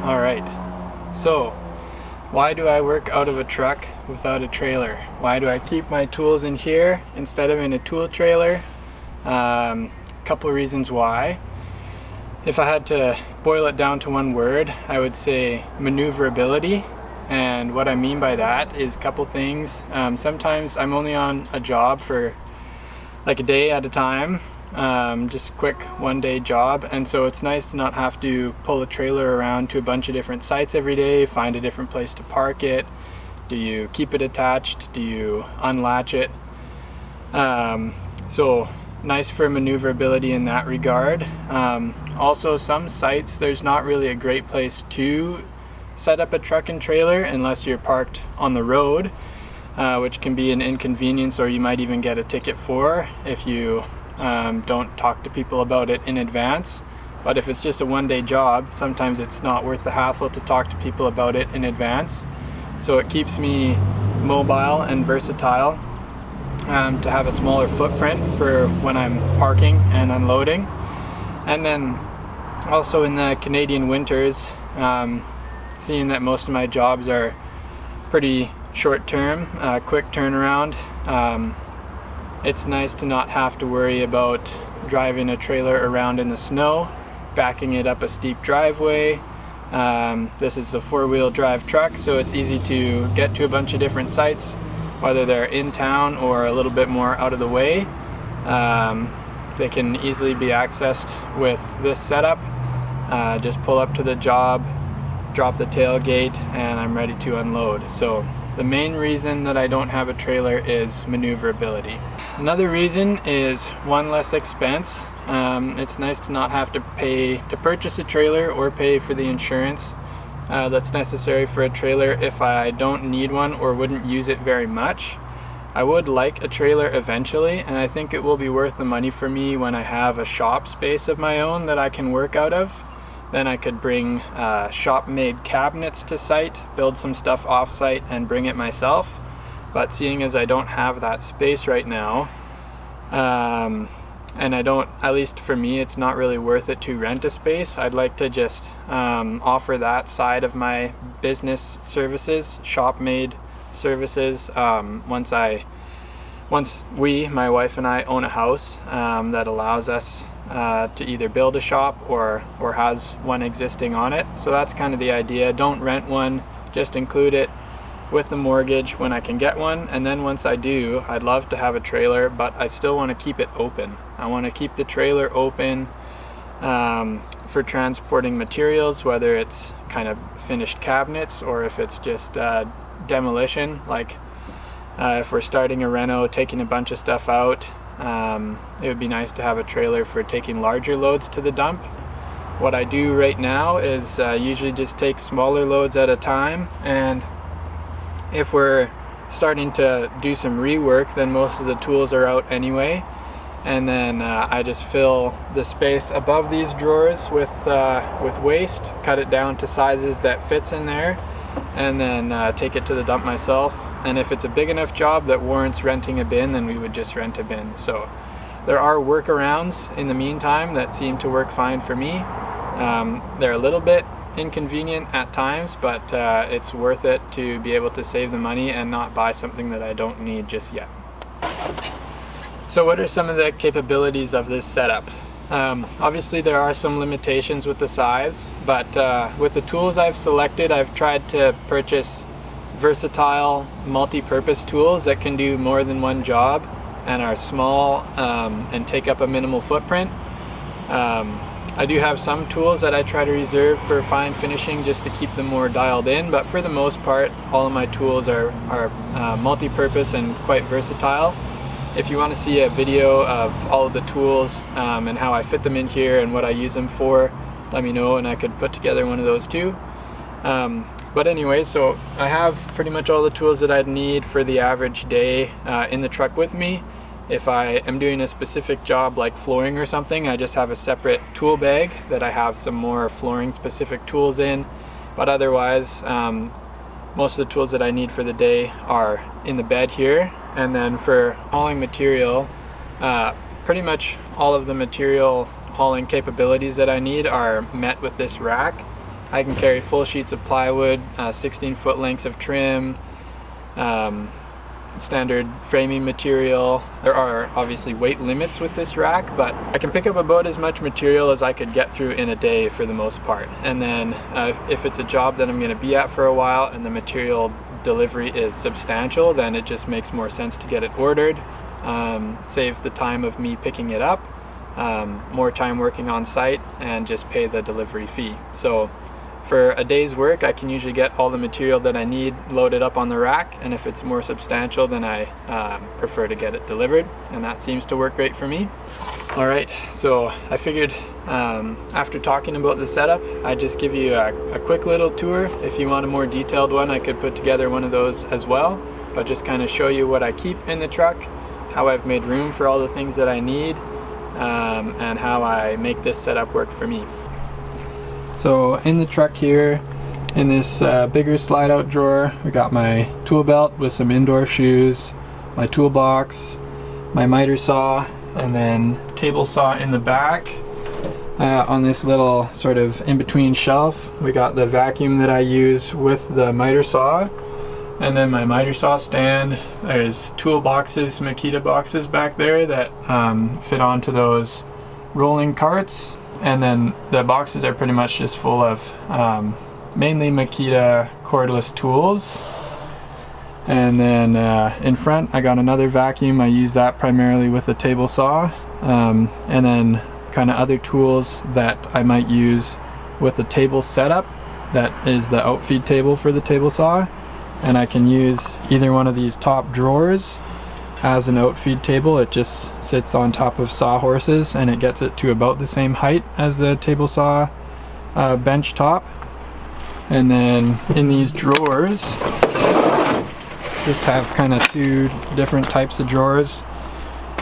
Alright, so why do I work out of a truck without a trailer? Why do I keep my tools in here instead of in a tool trailer? Couple reasons why. If I had to boil it down to one word, I would say maneuverability. And what I mean by that is a couple things. Sometimes I'm only on a job for like a day at a time, just quick one-day job, and so it's nice to not have to pull a trailer around to a bunch of different sites every day, find a different place to park it. Do you keep it attached? Do you unlatch it? So nice for maneuverability in that regard. Also, some sites there's not really a great place to set up a truck and trailer unless you're parked on the road, which can be an inconvenience, or you might even get a ticket for if you don't talk to people about it in advance. But if it's just a one-day job, sometimes it's not worth the hassle to talk to people about it in advance. So it keeps me mobile and versatile, to have a smaller footprint for when I'm parking and unloading. And then also in the Canadian winters, seeing that most of my jobs are pretty short-term, quick turnaround, it's nice to not have to worry about driving a trailer around in the snow, backing it up a steep driveway. This is a four-wheel drive truck, so it's easy to get to a bunch of different sites, whether they're in town or a little bit more out of the way. They can easily be accessed with this setup. Just pull up to the job, drop the tailgate, and I'm ready to unload. So the main reason that I don't have a trailer is maneuverability. Another reason is one less expense. It's nice to not have to pay to purchase a trailer or pay for the insurance that's necessary for a trailer if I don't need one or wouldn't use it very much. I would like a trailer eventually, and I think it will be worth the money for me when I have a shop space of my own that I can work out of. Then I could bring shop-made cabinets to site, build some stuff off-site, and bring it myself. But seeing as I don't have that space right now, and I don't, at least for me, it's not really worth it to rent a space. I'd like to just offer that side of my business services, shop-made services, once my wife and I, own a house that allows us to either build a shop or has one existing on it. So that's kind of the idea. Don't rent one, just include it with the mortgage when I can get one, and then once I do, I'd love to have a trailer, but I still want to keep it open. I want to keep the trailer open for transporting materials, whether it's kind of finished cabinets or if it's just demolition, like if we're starting a reno, taking a bunch of stuff out. It would be nice to have a trailer for taking larger loads to the dump. What I do right now is usually just take smaller loads at a time, and if we're starting to do some rework, then most of the tools are out anyway, and then I just fill the space above these drawers with waste, cut it down to sizes that fits in there, and then take it to the dump myself. And if it's a big enough job that warrants renting a bin, then we would just rent a bin. So there are workarounds in the meantime that seem to work fine for me. They're a little bit inconvenient at times, but it's worth it to be able to save the money and not buy something that I don't need just yet. So what are some of the capabilities of this setup? Obviously there are some limitations with the size, but with the tools I've selected, I've tried to purchase versatile multi-purpose tools that can do more than one job and are small and take up a minimal footprint. I do have some tools that I try to reserve for fine finishing just to keep them more dialed in, but for the most part all of my tools are multi-purpose and quite versatile. If you want to see a video of all of the tools and how I fit them in here and what I use them for, let me know and I could put together one of those too. But anyway, so I have pretty much all the tools that I'd need for the average day in the truck with me. If I am doing a specific job like flooring or something, I just have a separate tool bag that I have some more flooring specific tools in. But otherwise, most of the tools that I need for the day are in the bed here. And then for hauling material, pretty much all of the material hauling capabilities that I need are met with this rack. I can carry full sheets of plywood, 16-foot lengths of trim, standard framing material. There are obviously weight limits with this rack, but I can pick up about as much material as I could get through in a day for the most part. And then if it's a job that I'm going to be at for a while and the material delivery is substantial, then it just makes more sense to get it ordered, save the time of me picking it up, more time working on site, and just pay the delivery fee. So for a day's work, I can usually get all the material that I need loaded up on the rack, and if it's more substantial, then I prefer to get it delivered, and that seems to work great for me. Alright, so I figured after talking about the setup, I'd just give you a quick little tour. If you want a more detailed one, I could put together one of those as well, but just kind of show you what I keep in the truck, how I've made room for all the things that I need, and how I make this setup work for me. So in the truck here, in this bigger slide out drawer, we got my tool belt with some indoor shoes, my toolbox, my miter saw, and then table saw in the back. On this little sort of in-between shelf, we got the vacuum that I use with the miter saw, and then my miter saw stand. There's toolboxes, Makita boxes back there that fit onto those rolling carts. And then the boxes are pretty much just full of mainly Makita cordless tools. And then in front I got another vacuum. I use that primarily with a table saw. And then kind of other tools that I might use with the table setup. That is the outfeed table for the table saw. And I can use either one of these top drawers as an outfeed table. It just sits on top of sawhorses and it gets it to about the same height as the table saw bench top. And then in these drawers, just have kind of two different types of drawers.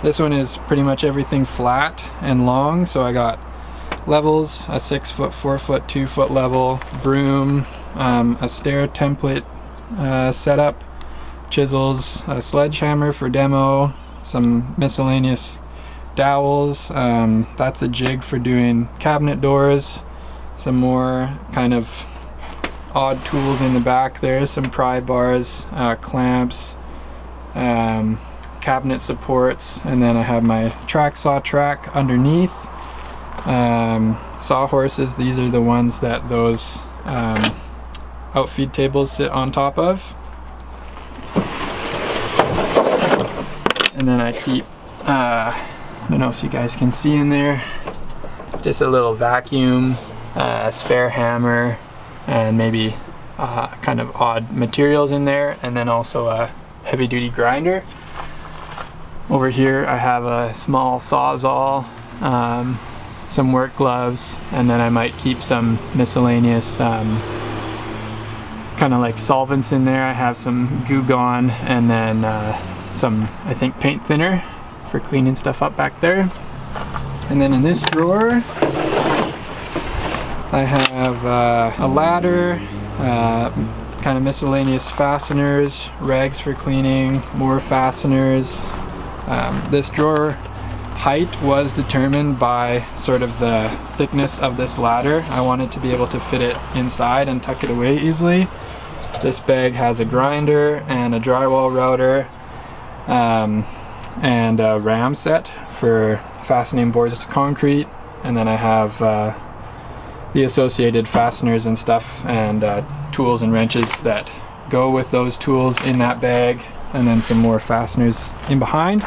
This one is pretty much everything flat and long, so I got levels, a 6-foot, 4-foot, 2-foot level, broom, a stair template setup, chisels, a sledgehammer for demo, some miscellaneous dowels, that's a jig for doing cabinet doors, some more kind of odd tools in the back there, some pry bars, clamps, cabinet supports, and then I have my track saw track underneath. Sawhorses, these are the ones that those outfeed tables sit on top of. And then I keep, I don't know if you guys can see in there, just a little vacuum, a spare hammer, and maybe kind of odd materials in there, and then also a heavy duty grinder. Over here I have a small sawzall, some work gloves, and then I might keep some miscellaneous kind of like solvents in there. I have some Goo Gone and then some, I think, paint thinner for cleaning stuff up back there. And then in this drawer I have a ladder, kind of miscellaneous fasteners, rags for cleaning, more fasteners. This drawer height was determined by sort of the thickness of this ladder. I wanted to be able to fit it inside and tuck it away easily. This bag has a grinder and a drywall router, and a ram set for fastening boards to concrete, and then I have the associated fasteners and stuff, and tools and wrenches that go with those tools in that bag, and then some more fasteners in behind.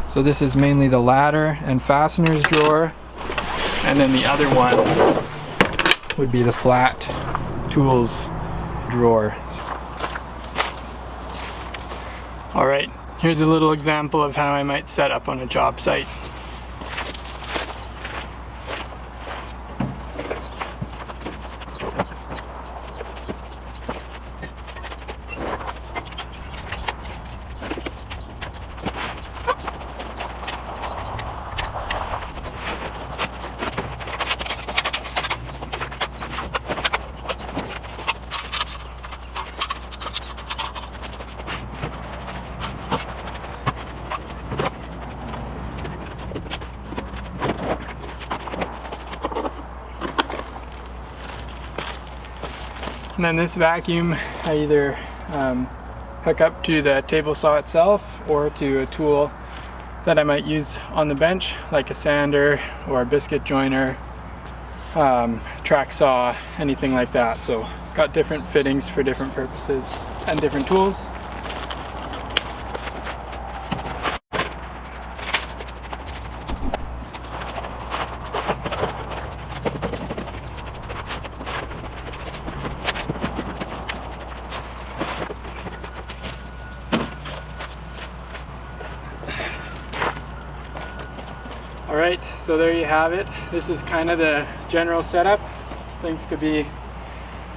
So this is mainly the ladder and fasteners drawer, and then the other one would be the flat tools drawer. Alright, here's a little example of how I might set up on a job site. And then this vacuum I either hook up to the table saw itself or to a tool that I might use on the bench, like a sander or a biscuit joiner, track saw, anything like that. So got different fittings for different purposes and different tools. Alright, so there you have it. This is kind of the general setup. Things could be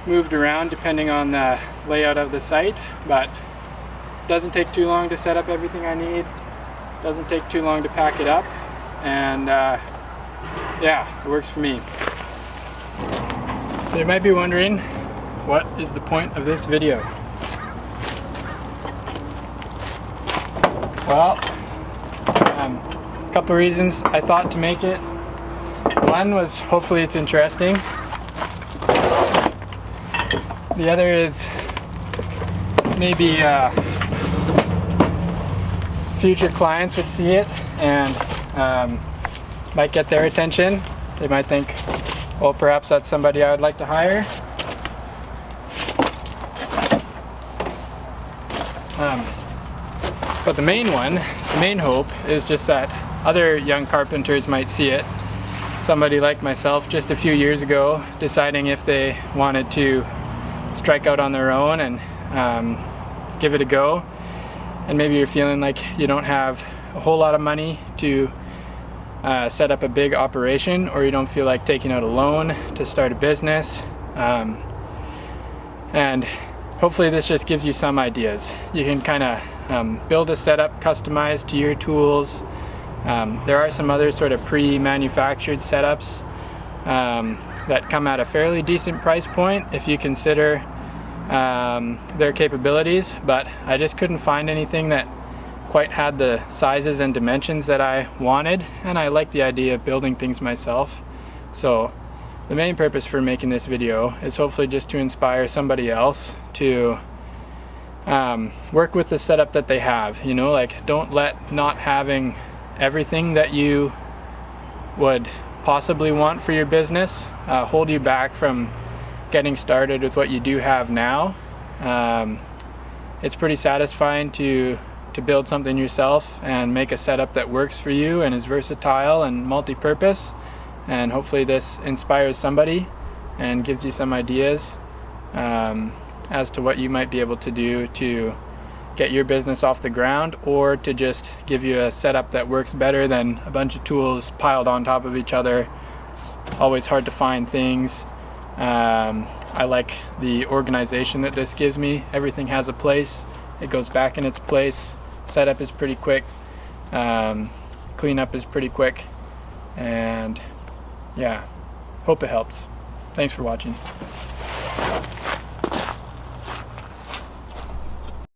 moved around depending on the layout of the site, but it doesn't take too long to set up everything I need. Doesn't take too long to pack it up, and yeah, it works for me. So you might be wondering, what is the point of this video? Well, a couple reasons I thought to make it. One was hopefully it's interesting. The other is maybe future clients would see it and might get their attention. They might think, well, perhaps that's somebody I would like to hire. But the main hope is just that other young carpenters might see it. Somebody like myself just a few years ago deciding if they wanted to strike out on their own and give it a go. And maybe you're feeling like you don't have a whole lot of money to set up a big operation, or you don't feel like taking out a loan to start a business. And hopefully this just gives you some ideas. You can kind of build a setup customized to your tools. There are some other sort of pre-manufactured setups that come at a fairly decent price point if you consider their capabilities, but I just couldn't find anything that quite had the sizes and dimensions that I wanted, and I like the idea of building things myself. So the main purpose for making this video is hopefully just to inspire somebody else to work with the setup that they have. You know, like, don't let not having everything that you would possibly want for your business hold you back from getting started with what you do have now. It's pretty satisfying to build something yourself and make a setup that works for you and is versatile and multi-purpose, and hopefully this inspires somebody and gives you some ideas as to what you might be able to do to get your business off the ground, or to just give you a setup that works better than a bunch of tools piled on top of each other. It's always hard to find things. I like the organization that this gives me. Everything has a place. It goes back in its place. Setup is pretty quick. Cleanup is pretty quick. And yeah, hope it helps. Thanks for watching.